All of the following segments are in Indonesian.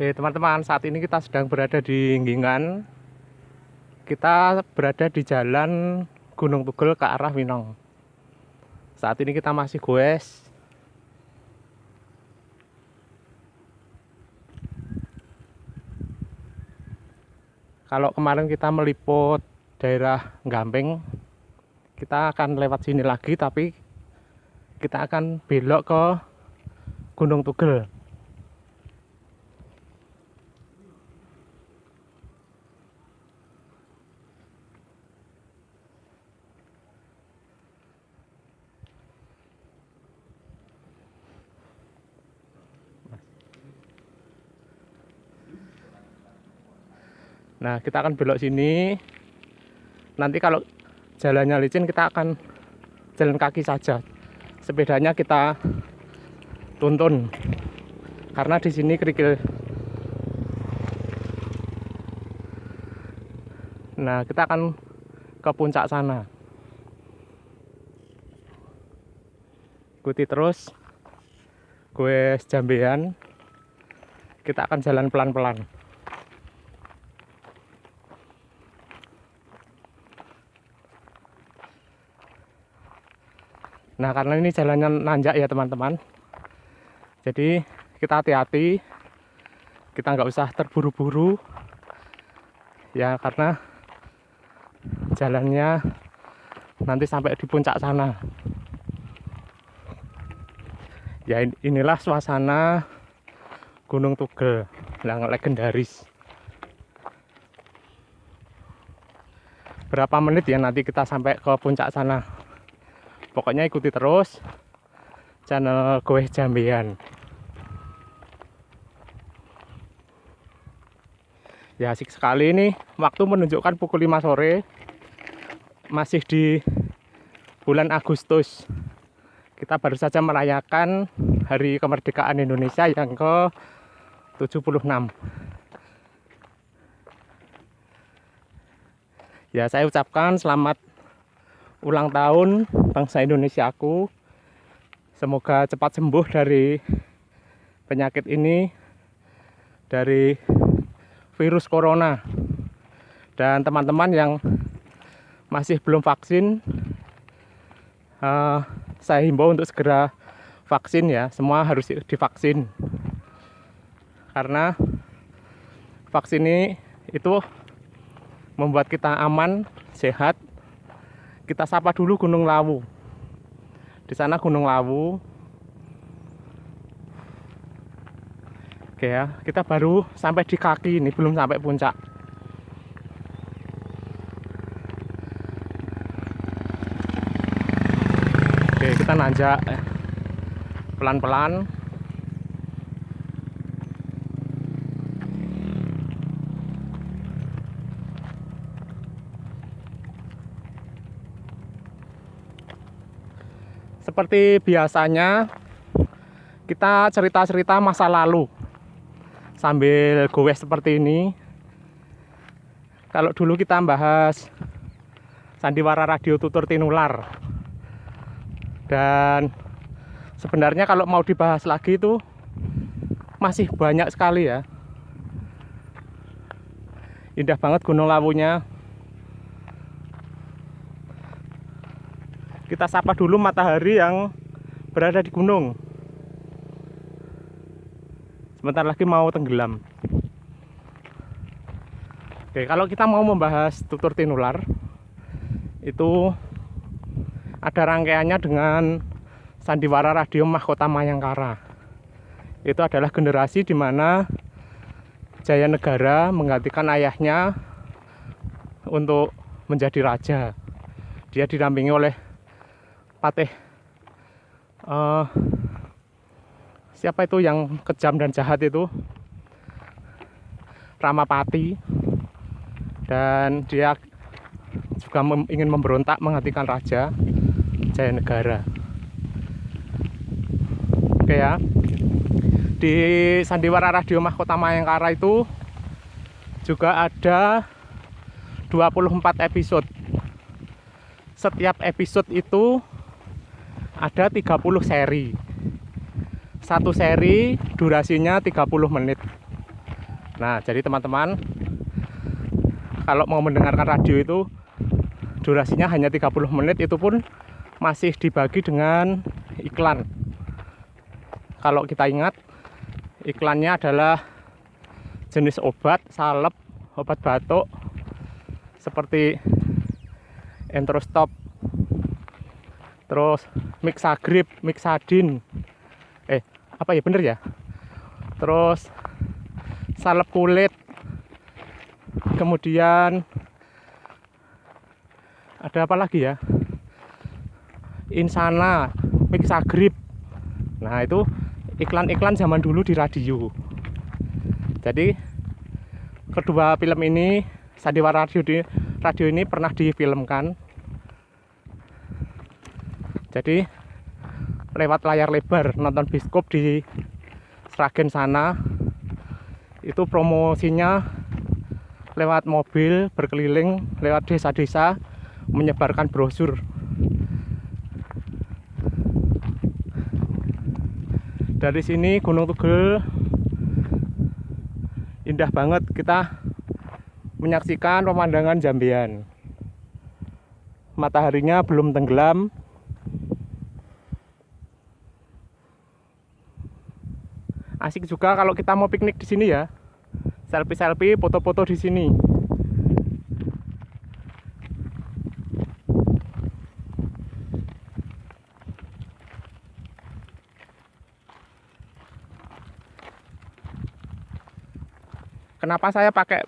Oke teman-teman, saat ini kita sedang berada di Nggingan. Kita berada di jalan Gunung Tugel ke arah Winong. Saat ini kita masih goes. Kalau kemarin kita meliput daerah Gampeng, kita akan lewat sini lagi, tapi kita akan belok ke Gunung Tugel. Nah, kita akan belok sini. Nanti kalau jalannya licin, kita akan jalan kaki saja. Sepedanya kita tuntun karena di sini kerikil. Nah, kita akan ke puncak sana. Ikuti terus gue Jambean. Kita akan jalan pelan-pelan. Nah, karena ini jalannya nanjak ya teman-teman, jadi kita hati-hati, kita nggak usah terburu-buru ya, karena jalannya nanti sampai di puncak sana. Ya, inilah suasana Gunung Tugel yang legendaris. Berapa menit ya nanti kita sampai ke puncak sana. Pokoknya ikuti terus channel gue Jambean. Ya, asik sekali ini. Waktu menunjukkan pukul 5 sore. Masih di bulan Agustus. Kita baru saja merayakan Hari Kemerdekaan Indonesia yang ke-76. Ya, saya ucapkan selamat ulang tahun bangsa Indonesiaku. Semoga cepat sembuh dari penyakit ini, dari virus corona. Dan teman-teman yang masih belum vaksin, saya himbau untuk segera vaksin ya. Semua harus divaksin, karena vaksin ini itu membuat kita aman, sehat. Kita sapa dulu Gunung Lawu. Di sana Gunung Lawu. Oke ya, kita baru sampai di kaki ini, belum sampai puncak. Oke, kita nanjak pelan-pelan. Seperti biasanya, kita cerita-cerita masa lalu sambil goes seperti ini. Kalau dulu kita bahas sandiwara radio tutur tinular, dan sebenarnya kalau mau dibahas lagi itu masih banyak sekali ya. Indah banget Gunung Lawunya. Kita sapa dulu matahari yang berada di gunung. Sebentar lagi mau tenggelam. Oke, kalau kita mau membahas tutur tinular, itu ada rangkaiannya dengan sandiwara radio Mahkota Mayangkara. Itu adalah generasi di mana Jaya Negara menggantikan ayahnya untuk menjadi raja. Dia didampingi oleh Patih, siapa itu yang kejam dan jahat itu, Ramapati, dan dia juga ingin memberontak menggantikan raja Jaya Negara. Oke ya, di sandiwara radio Mahkota Mayangkara itu juga ada 24 episode. Setiap episode itu ada 30 seri. Satu seri durasinya 30 menit. Nah, jadi teman-teman, kalau mau mendengarkan radio itu durasinya hanya 30 menit, itu pun masih dibagi dengan iklan. Kalau kita ingat, iklannya adalah jenis obat, salep, obat batuk seperti Enterostop, terus Mixagrip, Mixadin, apa ya, bener ya, terus salep kulit, kemudian ada apa lagi ya, Insana, Mixagrip. Nah, itu iklan-iklan zaman dulu di radio. Jadi kedua film ini, Sandiwara Radio ini pernah difilmkan. Jadi lewat layar lebar, nonton bioskop di Sragen sana, itu promosinya lewat mobil berkeliling lewat desa-desa menyebarkan brosur. Dari sini Gunung Tugel indah banget, kita menyaksikan pemandangan Jambean. Mataharinya belum tenggelam. Asik juga kalau kita mau piknik di sini ya. Selfie-selfie, foto-foto di sini. Kenapa saya pakai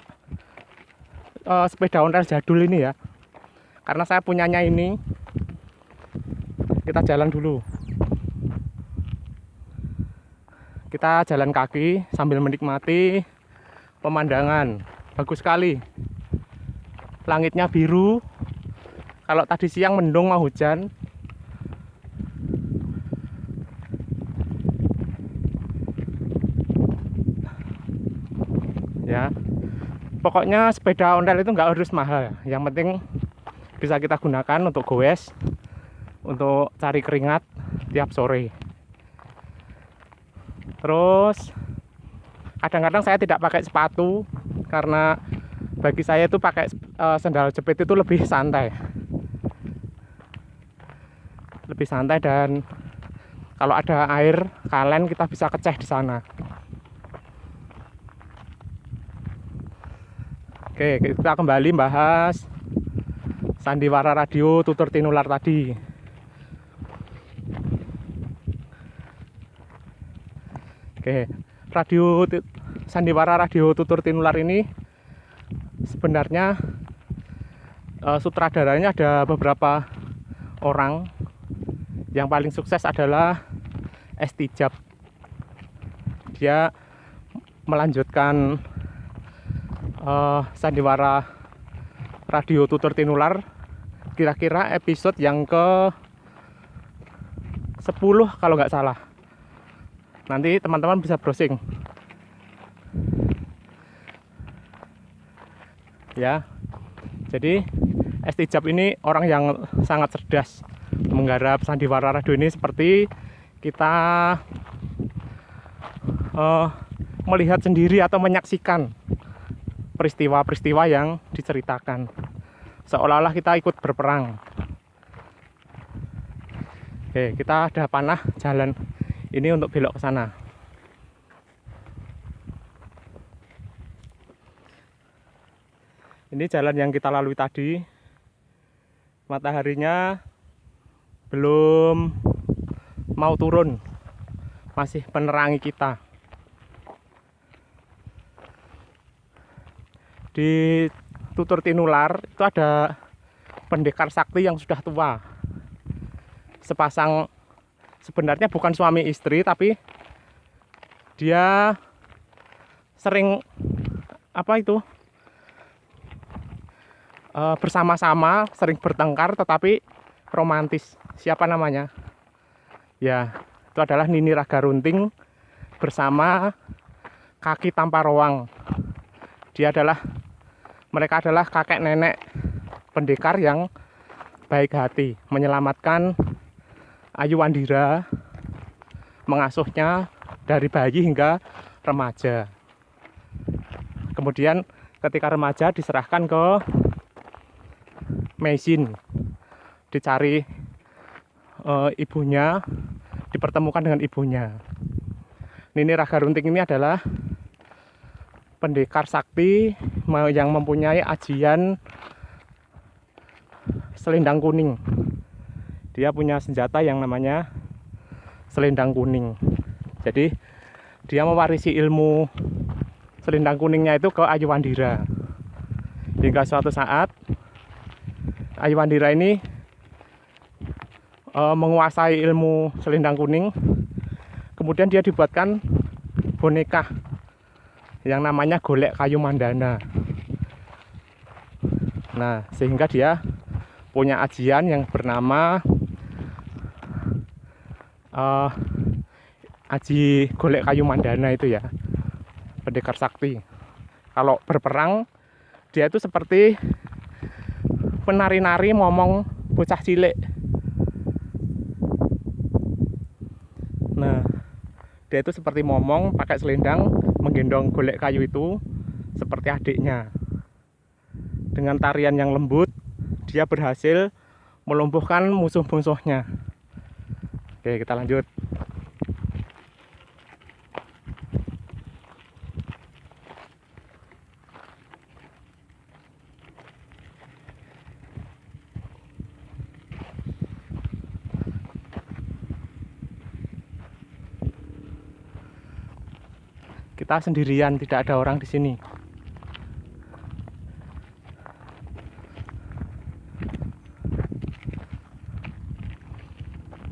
sepeda ontel jadul ini ya? Karena saya punyanya ini. Kita jalan dulu. Kita jalan kaki sambil menikmati pemandangan. Bagus sekali. Langitnya biru. Kalau tadi siang mendung mau hujan. Ya. Pokoknya sepeda ontel itu nggak harus mahal. Yang penting bisa kita gunakan untuk goes, untuk cari keringat tiap sore. Terus kadang-kadang saya tidak pakai sepatu karena bagi saya itu pakai sandal jepit itu lebih santai. Lebih santai, dan kalau ada air kalen kita bisa keceh di sana. Oke, kita kembali bahas Sandiwara Radio Tutur Tinular tadi. Oke, Sandiwara Radio Tutur Tinular ini sebenarnya sutradaranya ada beberapa orang. Yang paling sukses adalah Estijab. Dia melanjutkan Sandiwara Radio Tutur Tinular kira-kira episode yang ke 10 kalau nggak salah. Nanti teman-teman bisa browsing ya. Jadi Estijab ini orang yang sangat cerdas menggarap Sandiwara Radio ini, seperti kita melihat sendiri atau menyaksikan peristiwa-peristiwa yang diceritakan, seolah-olah kita ikut berperang. Oke, kita ada panah jalan ini untuk belok ke sana. Ini jalan yang kita lalui tadi. Mataharinya belum mau turun, masih menerangi kita. Di Tutur Tinular itu ada pendekar sakti yang sudah tua. Sepasang, sebenarnya bukan suami istri, tapi dia sering bersama-sama, sering bertengkar tetapi romantis. Siapa namanya? Ya, itu adalah Nini Raga Runting bersama Kaki Tamparoang. Mereka adalah kakek nenek pendekar yang baik hati, menyelamatkan Ayu Wandira, mengasuhnya dari bayi hingga remaja. Kemudian ketika remaja diserahkan ke mesin, dicari ibunya, dipertemukan dengan ibunya. Nini Raga Runting ini adalah pendekar sakti yang mempunyai ajian selendang kuning. Dia punya senjata yang namanya selendang kuning. Jadi dia mewarisi ilmu selendang kuningnya itu ke Ayuwandira. Hingga suatu saat Ayuwandira ini menguasai ilmu selendang kuning. Kemudian dia dibuatkan boneka yang namanya Golek Kayu Mandana. Nah, sehingga dia punya ajian yang bernama Aji Golek Kayu Mandana itu ya, pendekar sakti. Kalau berperang dia itu seperti penari-nari momong bocah cilik. Nah, dia itu seperti momong pakai selendang menggendong golek kayu itu seperti adiknya. Dengan tarian yang lembut, dia berhasil melumpuhkan musuh-musuhnya. Oke, kita lanjut. Kita sendirian, tidak ada orang di sini.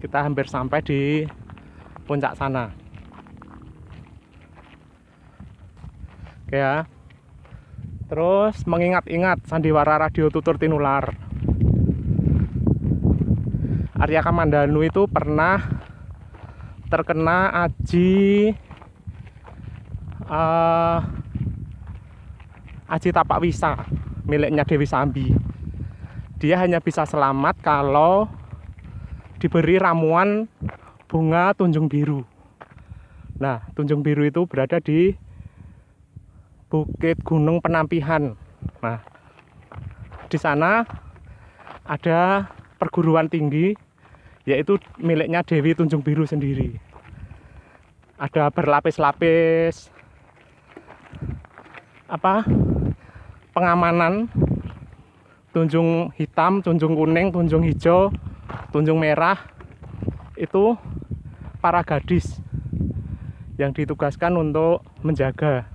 Kita hampir sampai di puncak sana. Oke ya. Terus mengingat-ingat sandiwara Radio Tutur Tinular. Arya Kamandanu itu pernah terkena aji tapak wisa miliknya Dewi Sambi. Dia hanya bisa selamat kalau diberi ramuan bunga tunjung biru. Nah, tunjung biru itu berada di Bukit Gunung Penampihan. Nah, di sana ada perguruan tinggi, yaitu miliknya Dewi Tunjung Biru sendiri. Ada berlapis-lapis pengamanan, tunjung hitam, tunjung kuning, tunjung hijau, tunjung merah. Itu para gadis yang ditugaskan untuk menjaga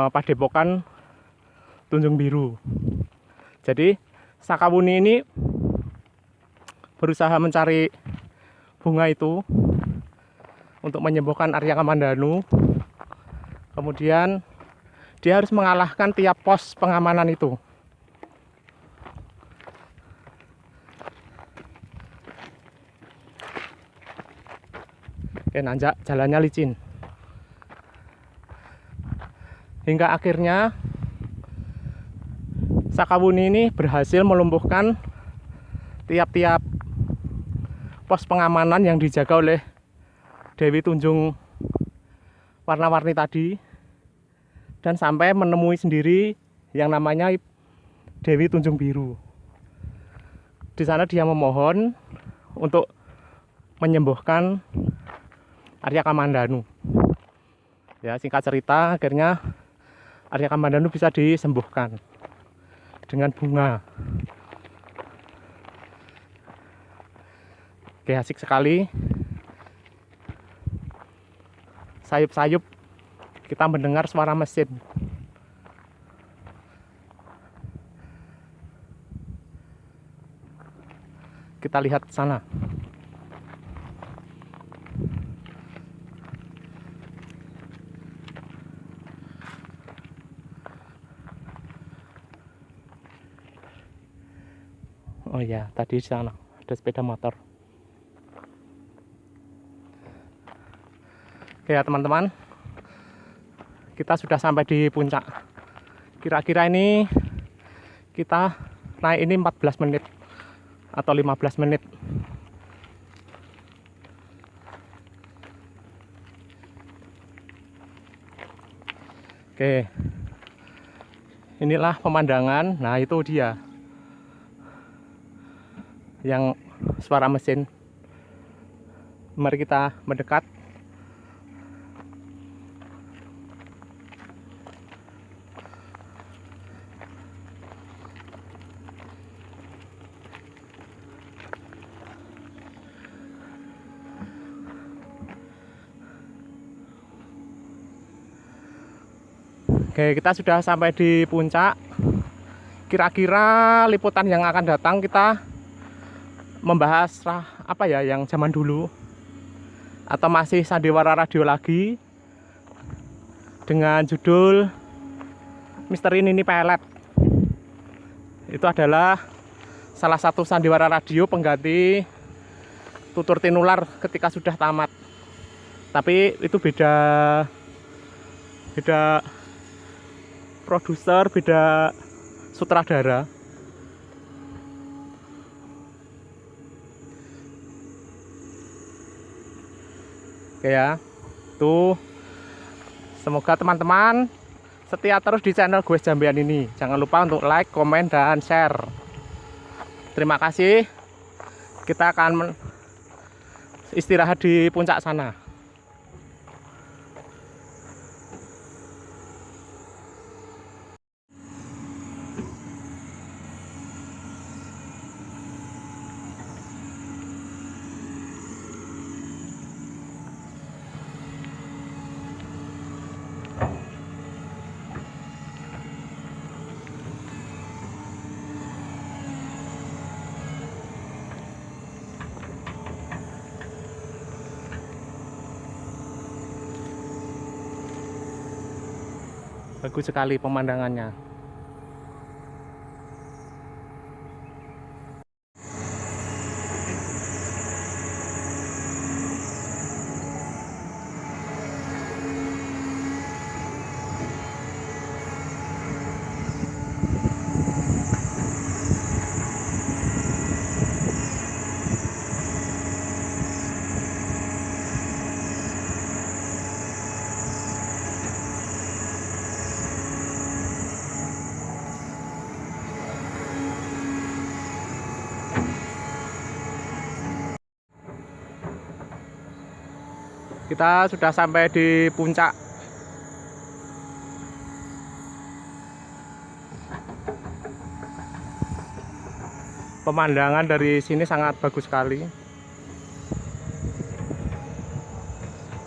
padepokan Tunjung Biru. Jadi Sakawuni ini berusaha mencari bunga itu untuk menyembuhkan Arya Kamandanu. Kemudian dia harus mengalahkan tiap pos pengamanan itu. Oke, nanjak, jalannya licin. Hingga akhirnya Sakawuni ini berhasil melumpuhkan tiap-tiap pos pengamanan yang dijaga oleh Dewi Tunjung warna-warni tadi, dan sampai menemui sendiri yang namanya Dewi Tunjung Biru. Di sana dia memohon untuk menyembuhkan Arya Kamandanu. Ya, singkat cerita, akhirnya Arya Kamandanu bisa disembuhkan dengan bunga. Oke, asik sekali. Sayup-sayup kita mendengar suara mesin. Kita lihat ke sana. Oh iya, tadi di sana ada sepeda motor. Oke ya teman-teman, kita sudah sampai di puncak. Kira-kira ini kita naik ini 14 menit atau 15 menit. Oke, Inilah pemandangan. Nah, itu dia yang suara mesin. Mari kita mendekat. Oke, kita sudah sampai di puncak. Kira-kira liputan yang akan datang kita membahas apa ya, yang zaman dulu atau masih sandiwara radio lagi dengan judul Misteri Nini Pelet. Itu adalah salah satu sandiwara radio pengganti Tutur Tinular ketika sudah tamat. Tapi itu beda produser, beda sutradara. Oke ya, tuh. Semoga teman-teman setia terus di channel Gue Jambean ini. Jangan lupa untuk like, komen, dan share. Terima kasih. Kita akan istirahat di puncak sana. Bagus sekali pemandangannya. Kita sudah sampai di puncak. Pemandangan dari sini sangat bagus sekali.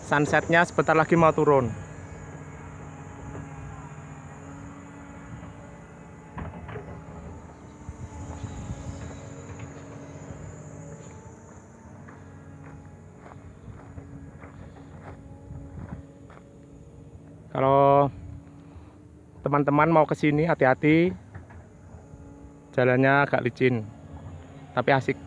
Sunsetnya sebentar lagi mau turun. Kalau teman-teman mau ke sini hati-hati, jalannya agak licin, tapi asik.